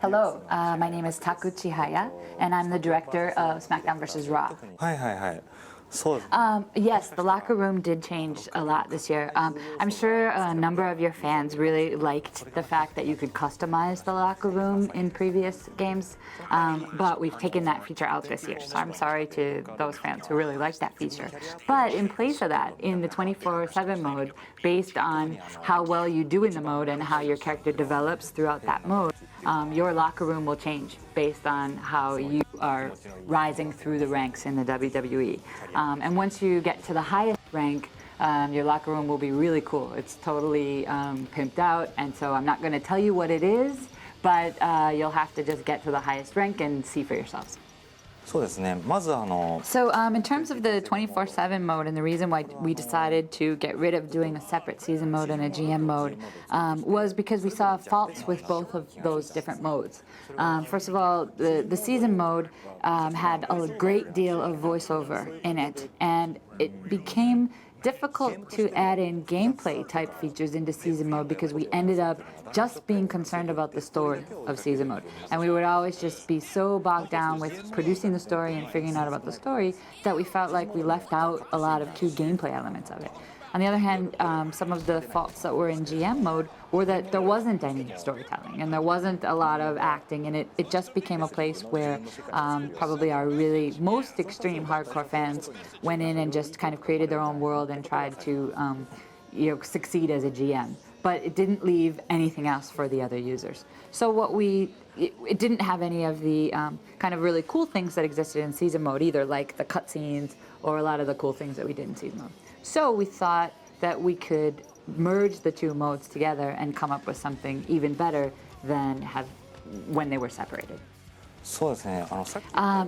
Hello, my name is Taku Chihaya, and I'm the director of SmackDown vs. Raw. Yes, the locker room did change a lot this year. I'm sure a number of your fans really liked the fact that you could customize the locker room in previous games, but we've taken that feature out this year, so I'm sorry to those fans who really liked that feature. But in place of that, in the 24/7 mode, based on how well you do in the mode and how your character develops throughout that mode, your locker room will change based on how you are rising through the ranks in the WWE. And once you get to the highest rank, your locker room will be really cool. It's totally pimped out, and so I'm not going to tell you what it is, but you'll have to just get to the highest rank and see for yourselves. So in terms of the 24/7 mode, and the reason why we decided to get rid of doing a separate season mode and a GM mode was because we saw faults with both of those different modes. First of all, the season mode had a great deal of voiceover in it, and it became difficult to add in gameplay type features into season mode because we ended up just being concerned about the story of season mode, and we would always just be so bogged down with producing the story and figuring out about the story that we felt like we left out a lot of key gameplay elements of it. On the other hand, some of the faults that were in GM mode were that there wasn't any storytelling and there wasn't a lot of acting, and it just became a place where probably our really most extreme hardcore fans went in and just kind of created their own world and tried to succeed as a GM. But it didn't leave anything else for the other users. So it didn't have any of the kind of really cool things that existed in season mode either, like the cutscenes or a lot of the cool things that we did in season mode. So we thought that we could merge the two modes together and come up with something even better than when they were separated.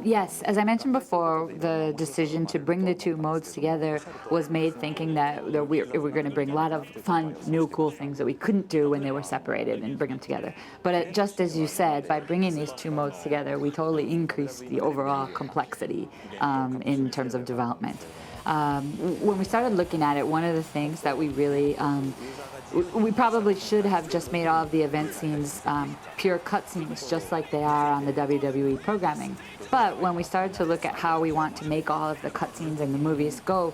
Yes, as I mentioned before, the decision to bring the two modes together was made thinking that we're going to bring a lot of fun, new, cool things that we couldn't do when they were separated and bring them together. But just as you said, by bringing these two modes together, we totally increased the overall complexity in terms of development. When we started looking at it, one of the things that we really we probably should have just made all of the event scenes pure cutscenes, just like they are on the WWE programming. But when we started to look at how we want to make all of the cutscenes and the movies go,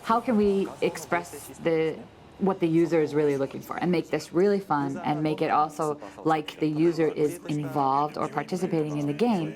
how can we express what the user is really looking for and make this really fun and make it also like the user is involved or participating in the game?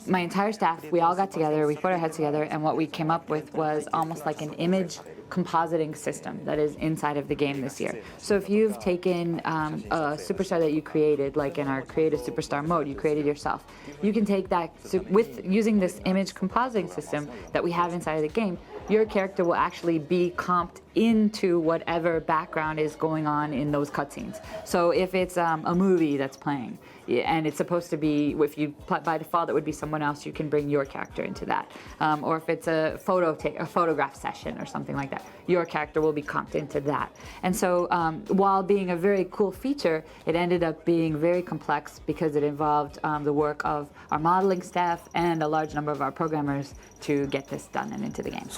My entire staff, we all got together, we put our heads together, and what we came up with was almost like an image compositing system that is inside of the game this year. So if you've taken a superstar that you created, like in our Create a Superstar mode, you created yourself, you can take that, with using this image compositing system that we have inside of the game, your character will actually be comped into whatever background is going on in those cutscenes. So if it's a movie that's playing, and it's supposed to be, if you by default it would be someone else, you can bring your character into that. Or if it's a photograph session or something like that, your character will be comped into that. And so while being a very cool feature, it ended up being very complex because it involved the work of our modeling staff and a large number of our programmers to get this done and into the game.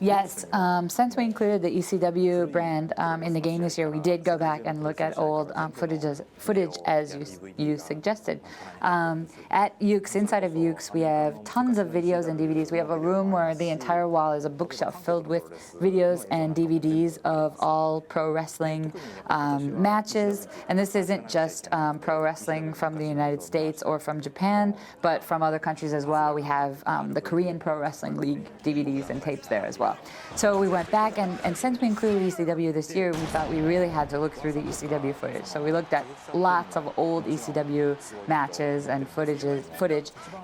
Yes, since we included the ECW brand in the game this year, we did go back and look at old footage as you suggested. At Yukes, inside of Yukes, we have tons of videos and DVDs. We have a room where the entire wall is a bookshelf filled with videos and DVDs of all pro wrestling matches. And this isn't just pro wrestling from the United States or from Japan, but from other countries as well. We have the Korean Pro Wrestling League DVDs and tapes there as well. So we went back, and since we included ECW this year, we thought we really had to look through the ECW footage. So we looked at lots of old ECW matches and footage,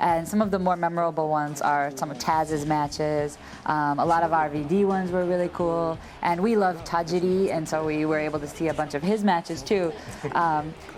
and some of the more memorable ones are some of Taz's matches. A lot of RVD ones were really cool, and we love Tajiri, and so we were able to see a bunch of his matches too.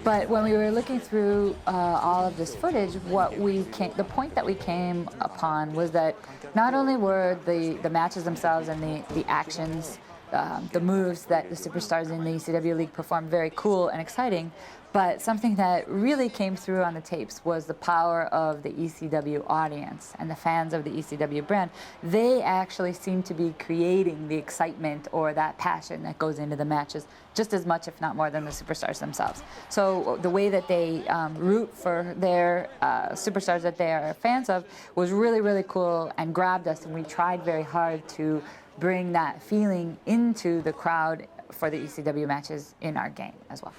But when we were looking through all of this footage, the point that we came upon was that not only were the matches themselves and the actions the moves that the superstars in the ECW League performed very cool and exciting, but something that really came through on the tapes was the power of the ECW audience and the fans of the ECW brand. They actually seem to be creating the excitement or that passion that goes into the matches just as much, if not more, than the superstars themselves. So the way that they root for their superstars that they are fans of was really, really cool and grabbed us, and we tried very hard to bring that feeling into the crowd for the ECW matches in our game as well.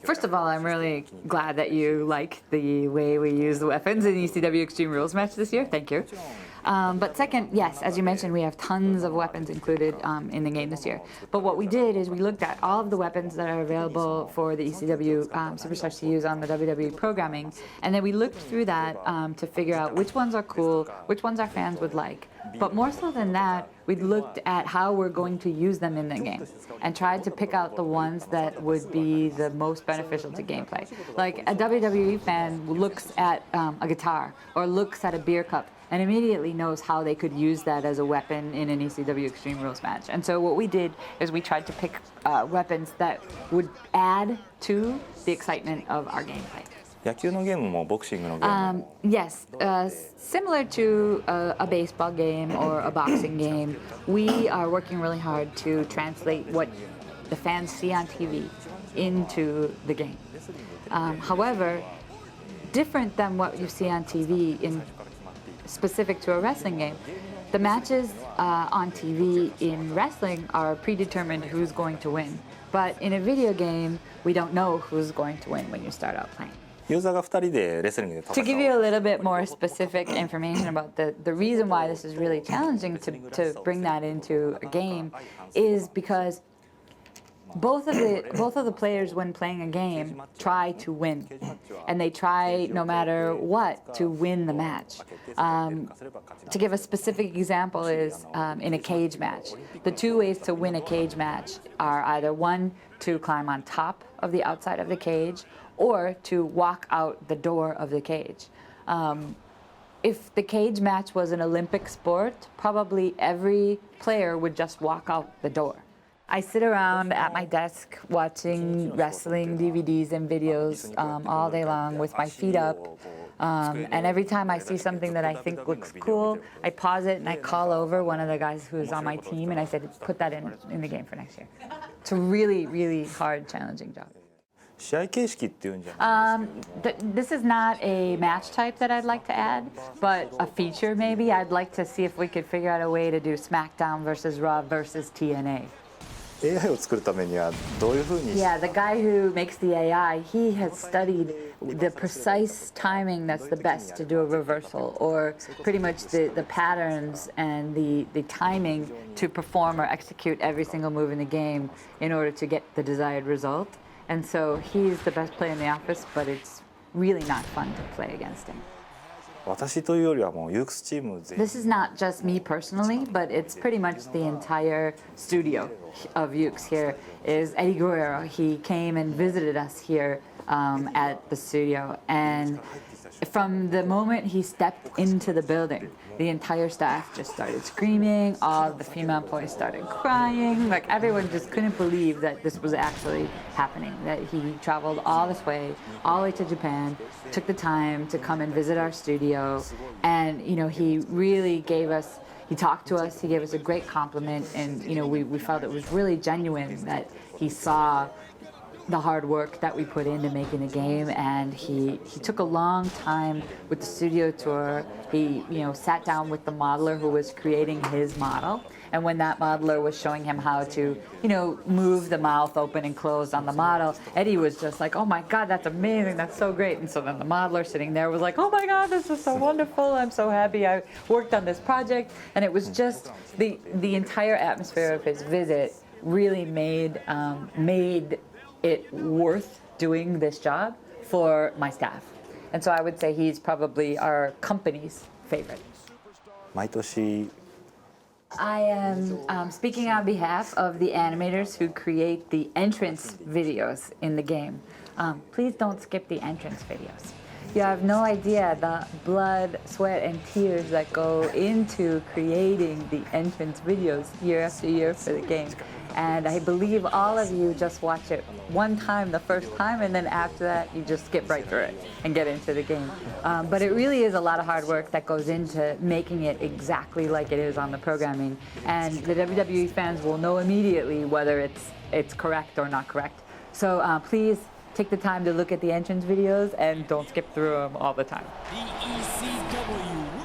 First of all, I'm really glad that you like the way we use the weapons in ECW Extreme Rules match this year. Thank you. But second, yes, as you mentioned, we have tons of weapons included in the game this year. But what we did is we looked at all of the weapons that are available for the ECW superstars to use on the WWE programming, and then we looked through that to figure out which ones are cool, which ones our fans would like. But more so than that, we looked at how we're going to use them in the game and tried to pick out the ones that would be the most beneficial to gameplay. Like a WWE fan looks at a guitar or looks at a beer cup and immediately knows how they could use that as a weapon in an ECW Extreme Rules match. And so what we did is we tried to pick weapons that would add to the excitement of our gameplay. Yes, similar to a baseball game or a boxing game, we are working really hard to translate what the fans see on TV into the game. However, different than what you see on TV in specific to a wrestling game, the matches on TV in wrestling are predetermined who's going to win. But in a video game, we don't know who's going to win when you start out playing. To give you a little bit more specific information about the reason why this is really challenging to bring that into a game is because both of the players, when playing a game, try to win, and they try no matter what to win the match. To give a specific example is in a cage match. The two ways to win a cage match are either one, to climb on top of the outside of the cage, or to walk out the door of the cage. If the cage match was an Olympic sport, probably every player would just walk out the door. I sit around at my desk watching wrestling DVDs and videos all day long with my feet up. And every time I see something that I think looks cool, I pause it and I call over one of the guys who's on my team and I said, put that in the game for next year. It's a really, really hard, challenging job. This is not a match type that I'd like to add, but a feature maybe. I'd like to see if we could figure out a way to do SmackDown versus Raw versus TNA. Yeah, the guy who makes the AI, he has studied the precise timing that's the best to do a reversal, or pretty much the patterns and the timing to perform or execute every single move in the game in order to get the desired result. And so he's the best player in the office, but it's really not fun to play against him. This is not just me personally, but it's pretty much the entire studio of Yukes here is Eddie Guerrero. He came and visited us here at the studio, and from the moment he stepped into the building, the entire staff just started screaming, all of the female employees started crying, like everyone just couldn't believe that this was actually happening, that he traveled all this way, all the way to Japan, took the time to come and visit our studio, and he really gave us, he talked to us, he gave us a great compliment, and we felt it was really genuine that he saw the hard work that we put into making the game, and he took a long time with the studio tour. He sat down with the modeler who was creating his model, and when that modeler was showing him how to move the mouth open and closed on the model, Eddie was just like, oh my god, that's amazing, that's so great. And so then the modeler sitting there was like, oh my god, this is so wonderful, I'm so happy I worked on this project. And it was just the entire atmosphere of his visit really made it worth doing this job for my staff. And so I would say he's probably our company's favorite. I am speaking on behalf of the animators who create the entrance videos in the game. Please don't skip the entrance videos. You have no idea the blood, sweat, and tears that go into creating the entrance videos year after year for the game. And I believe all of you just watch it one time the first time, and then after that you just skip right through it and get into the game. But it really is a lot of hard work that goes into making it exactly like it is on the programming. And the WWE fans will know immediately whether it's correct or not correct. So please take the time to look at the entrance videos and don't skip through them all the time. The ECW